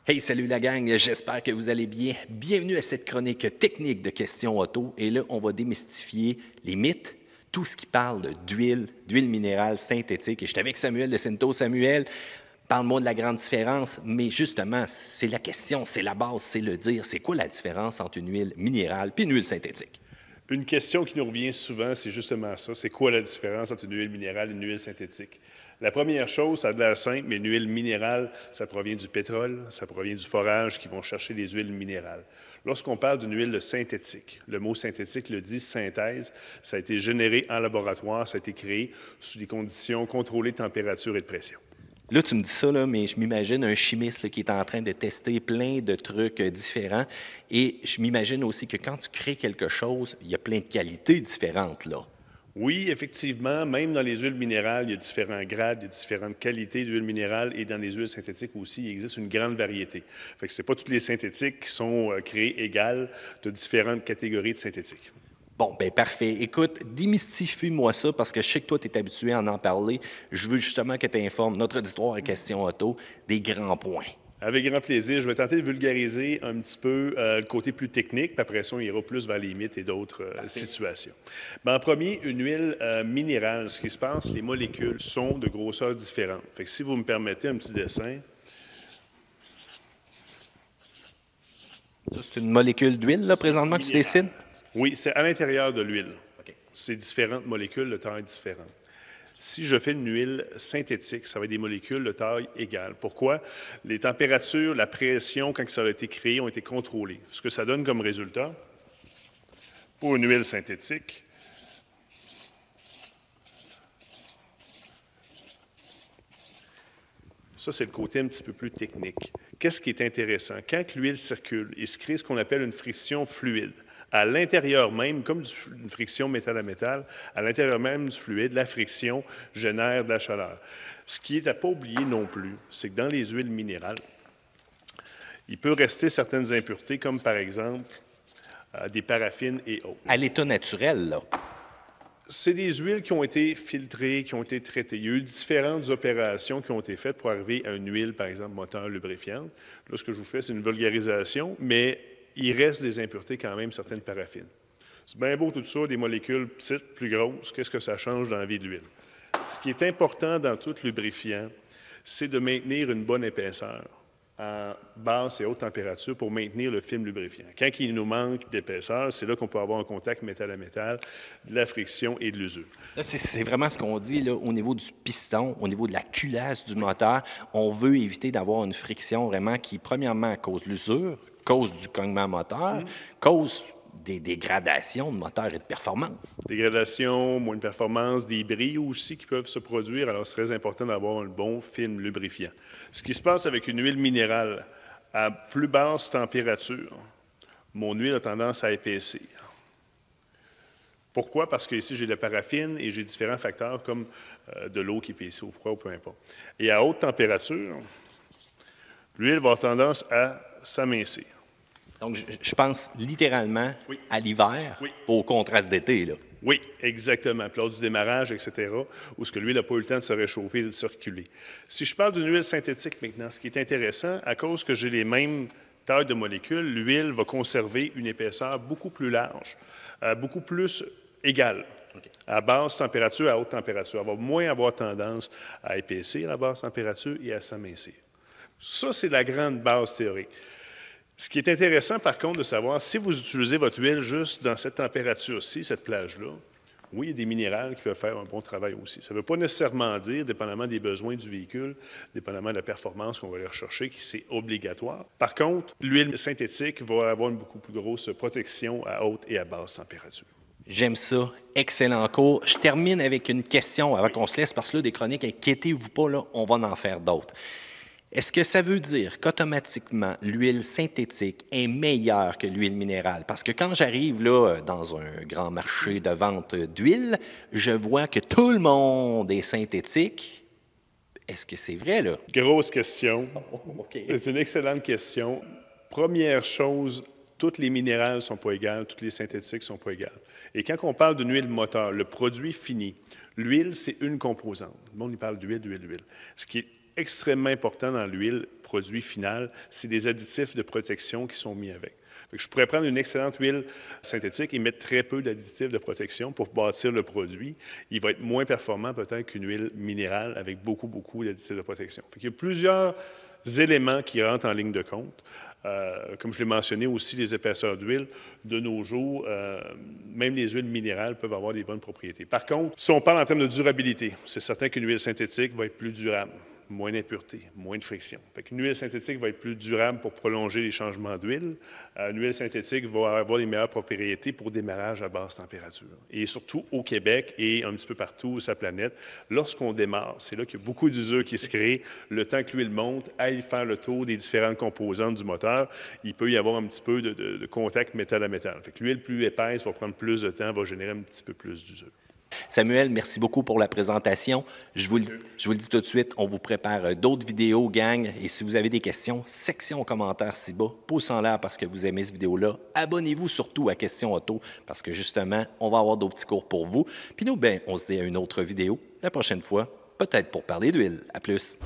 Hey, salut la gang, j'espère que vous allez bien. Bienvenue à cette chronique technique de questions auto. Et là, on va démystifier les mythes, tout ce qui parle d'huile minérale synthétique. Et je suis avec Samuel de Cinto. Samuel, parle-moi de la grande différence. Mais justement, c'est la question, c'est la base, c'est le dire. C'est quoi la différence entre une huile minérale et une huile synthétique? Une question qui nous revient souvent, c'est justement ça. C'est quoi la différence entre une huile minérale et une huile synthétique? La première chose, ça a l'air simple, mais une huile minérale, ça provient du pétrole, ça provient du forage qui vont chercher les huiles minérales. Lorsqu'on parle d'une huile synthétique, le mot synthétique le dit synthèse, ça a été généré en laboratoire, ça a été créé sous des conditions contrôlées de température et de pression. Là, tu me dis ça, là, mais je m'imagine un chimiste là, qui est en train de tester plein de trucs différents. Et je m'imagine aussi que quand tu crées quelque chose, il y a plein de qualités différentes, là. Oui, effectivement, même dans les huiles minérales, il y a différents grades, il y a différentes qualités d'huile minérale et dans les huiles synthétiques aussi, il existe une grande variété. Fait que c'est pas toutes les synthétiques qui sont créées égales, de différentes catégories de synthétiques. Bon, ben parfait. Écoute, démystifie-moi ça parce que je sais que toi, tu es habitué à en parler. Je veux justement que tu informes notre auditoire à Question Auto des grands points. Avec grand plaisir. Je vais tenter de vulgariser un petit peu le côté plus technique, puis après ça, on ira plus vers les mythes et d'autres situations. Ben, en premier, une huile minérale. Ce qui se passe, les molécules sont de grosseur différente. Fait que si vous me permettez un petit dessin. Ça, c'est une molécule d'huile, là, présentement, que tu Minérale. dessines? Oui, c'est à l'intérieur de l'huile. OK. C'est différentes molécules de taille différente. Si je fais une huile synthétique, ça va être des molécules de taille égale. Pourquoi? Les températures, la pression, quand ça a été créé, ont été contrôlées. Ce que ça donne comme résultat, pour une huile synthétique, ça, c'est le côté un petit peu plus technique. Qu'est-ce qui est intéressant? Quand l'huile circule, il se crée ce qu'on appelle une friction fluide. À l'intérieur même, comme une friction métal à métal, à l'intérieur même du fluide, la friction génère de la chaleur. Ce qui est à ne pas oublier non plus, c'est que dans les huiles minérales, il peut rester certaines impuretés, comme par exemple des paraffines et autres. À l'état naturel, là. C'est des huiles qui ont été filtrées, qui ont été traitées. Il y a eu différentes opérations qui ont été faites pour arriver à une huile, par exemple, moteur lubrifiante. Là, ce que je vous fais, c'est une vulgarisation, mais il reste des impuretés quand même, certaines paraffines. C'est bien beau tout ça, des molécules petites, plus grosses. Qu'est-ce que ça change dans la vie de l'huile? Ce qui est important dans tout lubrifiant, c'est de maintenir une bonne épaisseur en basse et haute température pour maintenir le film lubrifiant. Quand il nous manque d'épaisseur, c'est là qu'on peut avoir un contact métal à métal, de la friction et de l'usure. Là, c'est vraiment ce qu'on dit là, au niveau du piston, au niveau de la culasse du moteur. On veut éviter d'avoir une friction vraiment qui, premièrement, cause l'usure, cause du cognement moteur, cause des dégradations de moteur et de performance. Dégradation, moins de performance, des bris aussi qui peuvent se produire. Alors, c'est très important d'avoir un bon film lubrifiant. Ce qui se passe avec une huile minérale, à plus basse température, mon huile a tendance à épaissir. Pourquoi? Parce que ici, j'ai de la paraffine et j'ai différents facteurs comme de l'eau qui épaissit au froid ou peu importe. Et à haute température, l'huile va avoir tendance à s'amincir. Donc, je pense littéralement à l'hiver, au contraste d'été, là. Oui, exactement. Puis lors du démarrage, etc., où ce que l'huile n'a pas eu le temps de se réchauffer et de circuler. Si je parle d'une huile synthétique maintenant, ce qui est intéressant, à cause que j'ai les mêmes tailles de molécules, l'huile va conserver une épaisseur beaucoup plus large, beaucoup plus égale. À basse température, à haute température. Elle va moins avoir tendance à épaissir à basse température et à s'amincir. Ça, c'est la grande base théorique. Ce qui est intéressant, par contre, de savoir, si vous utilisez votre huile juste dans cette température-ci, cette plage-là, oui, il y a des minérales qui peuvent faire un bon travail aussi. Ça ne veut pas nécessairement dire, dépendamment des besoins du véhicule, dépendamment de la performance qu'on va aller rechercher, que c'est obligatoire. Par contre, l'huile synthétique va avoir une beaucoup plus grosse protection à haute et à basse température. J'aime ça. Excellent cours. Je termine avec une question avant qu'on se laisse, parce que là, des chroniques, inquiétez-vous pas, là, on va en faire d'autres. Est-ce que ça veut dire qu'automatiquement, l'huile synthétique est meilleure que l'huile minérale? Parce que quand j'arrive là dans un grand marché de vente d'huile, je vois que tout le monde est synthétique. Est-ce que c'est vrai, là? Grosse question. OK. C'est une excellente question. Première chose, toutes les minérales ne sont pas égales, toutes les synthétiques ne sont pas égales. Et quand on parle d'une huile moteur, le produit fini, l'huile, c'est une composante. Le monde, il parle d'huile, d'huile, d'huile. Ce qui est extrêmement important dans l'huile, produit final, c'est les additifs de protection qui sont mis avec. Fait que je pourrais prendre une excellente huile synthétique et mettre très peu d'additifs de protection pour bâtir le produit. Il va être moins performant peut-être qu'une huile minérale avec beaucoup d'additifs de protection. Fait qu'il y a plusieurs éléments qui rentrent en ligne de compte. Comme je l'ai mentionné aussi, les épaisseurs d'huile, de nos jours, même les huiles minérales peuvent avoir des bonnes propriétés. Par contre, si on parle en termes de durabilité, c'est certain qu'une huile synthétique va être plus durable, moins d'impuretés, moins de friction. Une huile synthétique va être plus durable pour prolonger les changements d'huile. Une huile synthétique va avoir les meilleures propriétés pour démarrage à basse température. Et surtout au Québec et un petit peu partout sur la planète, lorsqu'on démarre, c'est là qu'il y a beaucoup d'usure qui se créent. Le temps que l'huile monte, aille faire le tour des différentes composantes du moteur, il peut y avoir un petit peu de contact métal à métal. L'huile plus épaisse va prendre plus de temps, va générer un petit peu plus d'usure. Samuel, merci beaucoup pour la présentation. Je vous le dis tout de suite, on vous prépare d'autres vidéos, gang. Et si vous avez des questions, section commentaires ci-bas, pouce en l'air parce que vous aimez cette vidéo-là. Abonnez-vous surtout à Question Auto parce que justement, on va avoir d'autres petits cours pour vous. Puis nous, ben, on se dit à une autre vidéo la prochaine fois, peut-être pour parler d'huile. À plus.